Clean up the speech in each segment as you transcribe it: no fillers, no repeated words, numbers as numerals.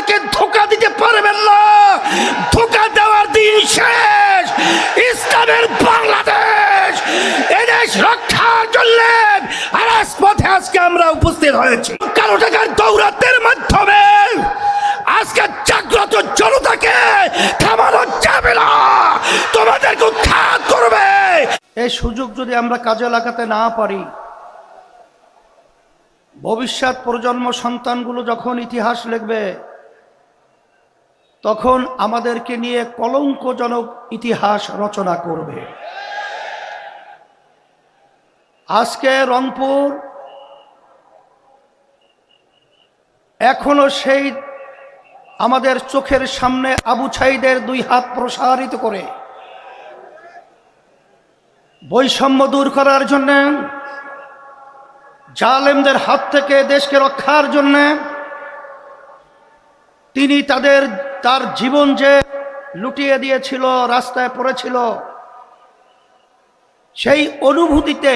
আমাদেরকে ধোঁকা দিতে পারবেন না। ধোঁকা দেওয়ার দিন শেষ। ইসলামের বাংলাদেশ, এদেশ রক্ষার জন্য রাজপথে আজকে আমরা উপস্থিত হয়েছি। কালো টাকার দৌরাত্মের মাধ্যমে আজকে জাগ্রত জনতাকে থামানো যাবে না, তোমাদেরকে উৎখাত করবে। এই সুযোগ যদি আমরা কাজে লাগাতে না পারি, ভবিষ্যৎ প্রজন্ম সন্তানগুলো যখন ইতিহাস লিখবে তখন আমাদেরকে নিয়ে কলঙ্কজনক ইতিহাস রচনা করবে। আজকে রংপুর এখনো সেই আমাদের চোখের সামনে আবু ছাইদের দুই হাত প্রসারিত করে বৈষম্য দূর করার জন্য, জালেমদের হাত থেকে দেশকে রক্ষার জন্য তিনি তার জীবন যে লুটিয়ে দিয়েছিল, রাস্তায় পড়েছিল, সেই অনুভূতিতে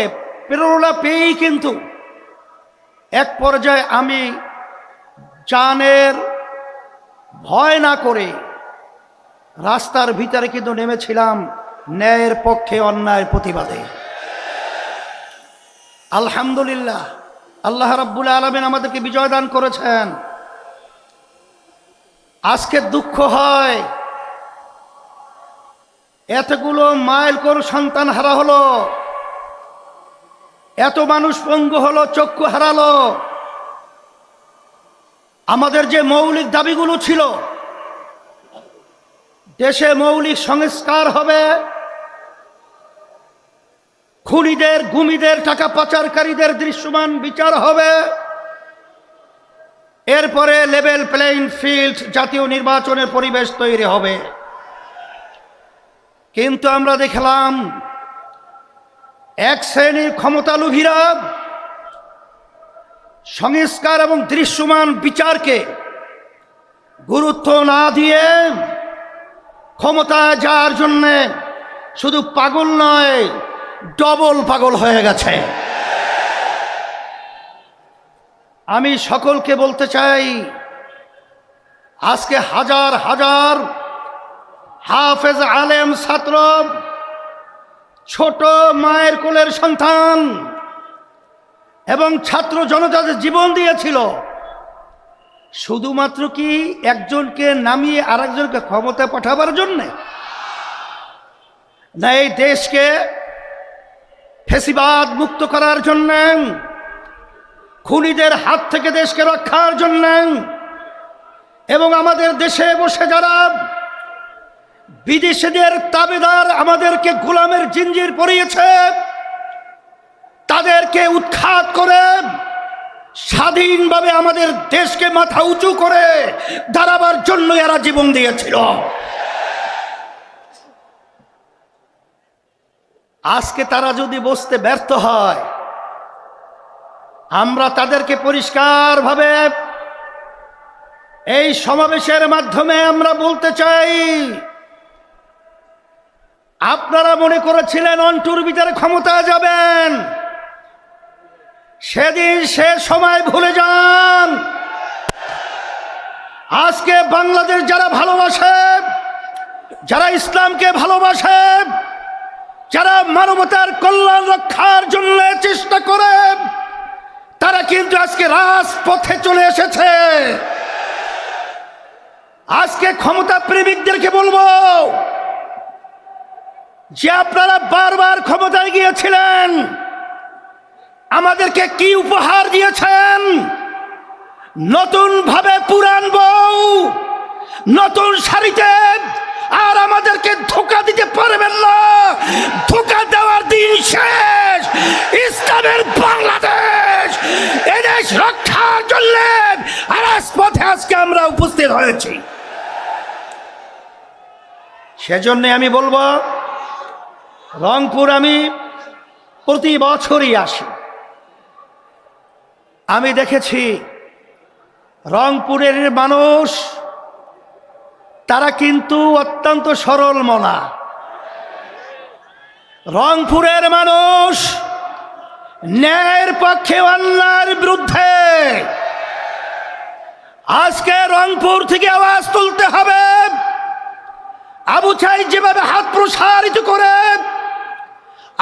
প্রেরণা পেয়েই কিন্তু এক পর্যায়ে আমি জানের ভয় না করে রাস্তার ভিতরে কিন্তু নেমেছিলাম ন্যায়ের পক্ষে, অন্যায়ের প্রতিবাদে। আলহামদুলিল্লাহ, আল্লাহ রাব্বুল আলামিন আমাদেরকে বিজয় দান করেছেন। আজকে দুঃখ হয় এতগুলো মাইল কোর সন্তান হারা হলো, এত মানুষ পঙ্গু হলো, চক্ষু হারালো। আমাদের যে মৌলিক দাবিগুলো ছিল, দেশে মৌলিক সংস্কার হবে, খুনিদের, গুমিদের, টাকা পাচারকারীদের দৃশ্যমান বিচার হবে, এরপরে লেভেল প্লেইং ফিল্ড, জাতীয় নির্বাচনের পরিবেশ তৈরি হবে। কিন্তু আমরা দেখলাম এক শ্রেণীর ক্ষমতালোভীরা সংস্কার এবং দৃশ্যমান বিচারকে গুরুত্ব না দিয়ে ক্ষমতায় যাওয়ার জন্য শুধু পাগল নয়, ডবল পাগল হয়ে গেছে। আমি সকলকে বলতে চাই, আজকে হাজার হাজার হাফেজ আলেম ছাত্র, ছোট মায়ের কোলের সন্তান এবং ছাত্র জনতাদের জীবন দিয়েছিল শুধুমাত্র কি একজনকে নামিয়ে আরেকজনকে ক্ষমতায় পাঠাবার জন্যে? না, এই দেশকে ফ্যাসিবাদ মুক্ত করার জন্য, খুনিদের হাত থেকে দেশকে রক্ষার জন্য, এবং আমাদের দেশে বসে যারা বিদেশিদের তাবেদার আমাদেরকে গোলামের জিঞ্জির পরিয়েছে, তাদেরকে উৎখাত করে স্বাধীনভাবে আমাদের দেশকে মাথা উঁচু করে দাঁড়াবার জন্য এরা জীবন দিয়েছিল। আজকে তারা যদি বসতে ব্যর্থ হয়, আমরা তাদেরকে পরিষ্কারভাবে এই সমাবেশের মাধ্যমে আমরা বলতে চাই, আপনারা মনে করেছিলেন অন্টুর ভিতরে ক্ষমতায় যাবেন, সেদিন সে সময় ভুলে যান। আজকে বাংলাদেশ যারা ভালোবাসে, যারা ইসলামকে ভালোবাসে, যারা মানবতার কল্যাণ রক্ষার জন্য চেষ্টা করে, তারা কিন্তু আজকে রাজপথে চলে এসেছে। আজকে ক্ষমতা প্রেমিকদেরকে বলবো যে আপনারা বারবার ক্ষমতায় গিয়েছিলেন, আমাদেরকে কি উপহার দিয়েছেন? নতুন ভাবে পুরান বউ, নতুন শাড়িতে, আর আমাদেরকে ধোঁকা দিতে পারবেন না। ধোঁকা দেওয়ার দিন শেষ। ইসলামের বাংলাদেশ, এদেশ রক্ষার জন্য রাজপথে আজকে আমরা উপস্থিত হয়েছি। সেজন্য আমি বলবো, রংপুর আমি প্রতি বছরই আসি। আমি দেখেছি রংপুরের মানুষ, তারা কিন্তু অত্যন্ত সরল মনা। রংপুরের মানুষ ন্যায়ের পক্ষে, অন্যায়ের বিরুদ্ধে আজকে রংপুর থেকে আওয়াজ তুলতে হবে। আবু সাঈদ যেভাবে হাত প্রসারিত করে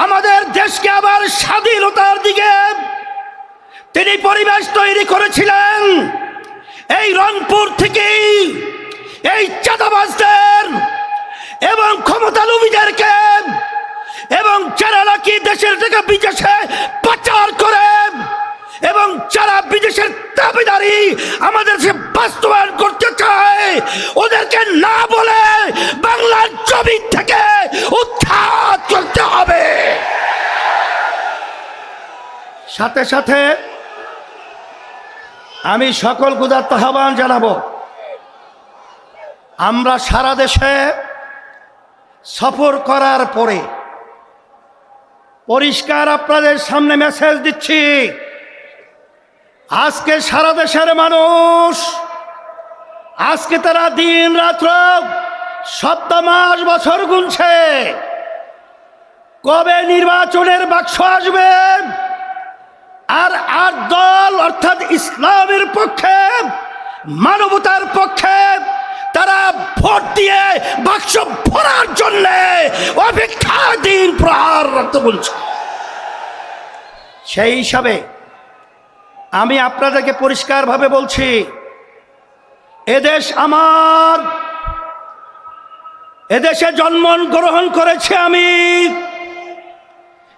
আমাদের দেশকে আবার স্বাধীনতার দিকে তিনি পরিবেশ তৈরি করেছিলেন, এই রংপুর থেকেই এই চাঁদাবাজদের এবং ক্ষমতালোভীদেরকে এবং যারা নাকি দেশের থেকে বিদেশে পাচার করে এবং যারা বিদেশের দাবিদারি আমাদের সে বাস্তবায়ন করতে চায়, ওদেরকে না বলে বাংলার জমিন থেকে উৎখাত করতে হবে। সাথে সাথে আমি সকল ক্ষুধার্ত আহ্বান জানাবো, আমরা সারা দেশে সফর করার পরে পরিষ্কার আপনাদের সামনে মেসেজ দিচ্ছি, আজকে সারা দেশের মানুষ আজকে তারা দিন রাত্র সপ্তাহ মাস বছর গুনছে কবে নির্বাচনের বাক্স আসবে আর আর দল অর্থাৎ ইসলামের পক্ষে মানবতার পক্ষে তারা ভোট দিয়ে বাক্স ভরার জন্য অপেক্ষা দিন প্রহার রক্ত বলছে। সেই হিসাবে আমি আপনাদেরকে পরিষ্কারভাবে বলছি, এদেশ আমার, এদেশে জন্মগ্রহণ করেছে আমি,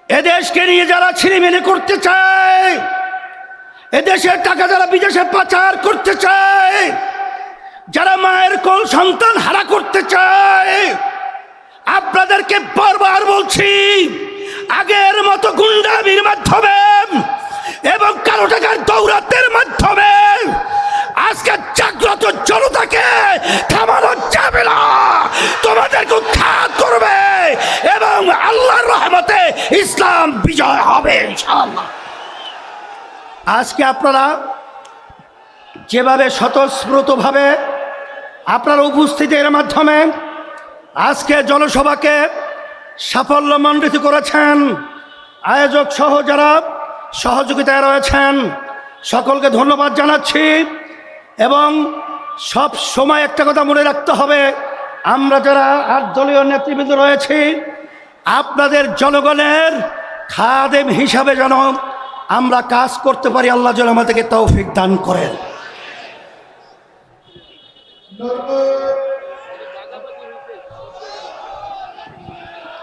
এদেশকে নিয়ে যারা ছিনিমিনি করতে চায়, এদেশের টাকা যারা বিদেশে পাচার করতে চায়, যারা মায়ের কোল সন্তান হারা করতে চায়, আপনাদেরকে বারবার বলছি, আগের মতো গুন্ডামির মাধ্যমে এবং কালো টাকার দৌরাত্মের মাধ্যমে আজকে জাগ্রত জনতাকে থামানো যাবে না, তোমাদেরকে উৎখাত করবে এবং আল্লাহর রহমতে ইসলাম বিজয় হবে ইনশাআল্লাহ। আজকে আপনারা যেভাবে স্বতঃস্ফূর্তভাবে আপনারা উপস্থিতির মাধ্যমে আজকে জনসভাকে সাফল্যমণ্ডিত করেছেন, আয়োজক সহ যারা সহযোগিতায় রয়েছেন সকলকে ধন্যবাদ জানাচ্ছি। এবং সব সময় একটা কথা মনে রাখতে হবে, আমরা যারা ৮ দলীয় নেতৃবৃন্দ রয়েছি আপনাদের জনগণের খাদেম হিসাবে যেন আমরা কাজ করতে পারি, আল্লাহ যেন আমাদেরকে তৌফিক দান করেন।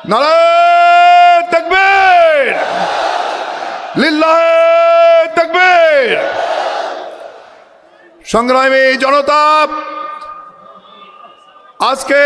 নারায়ে তাকবীর, লিল্লাহে তাকবীর। সংগ্রামী জনতা, আজকে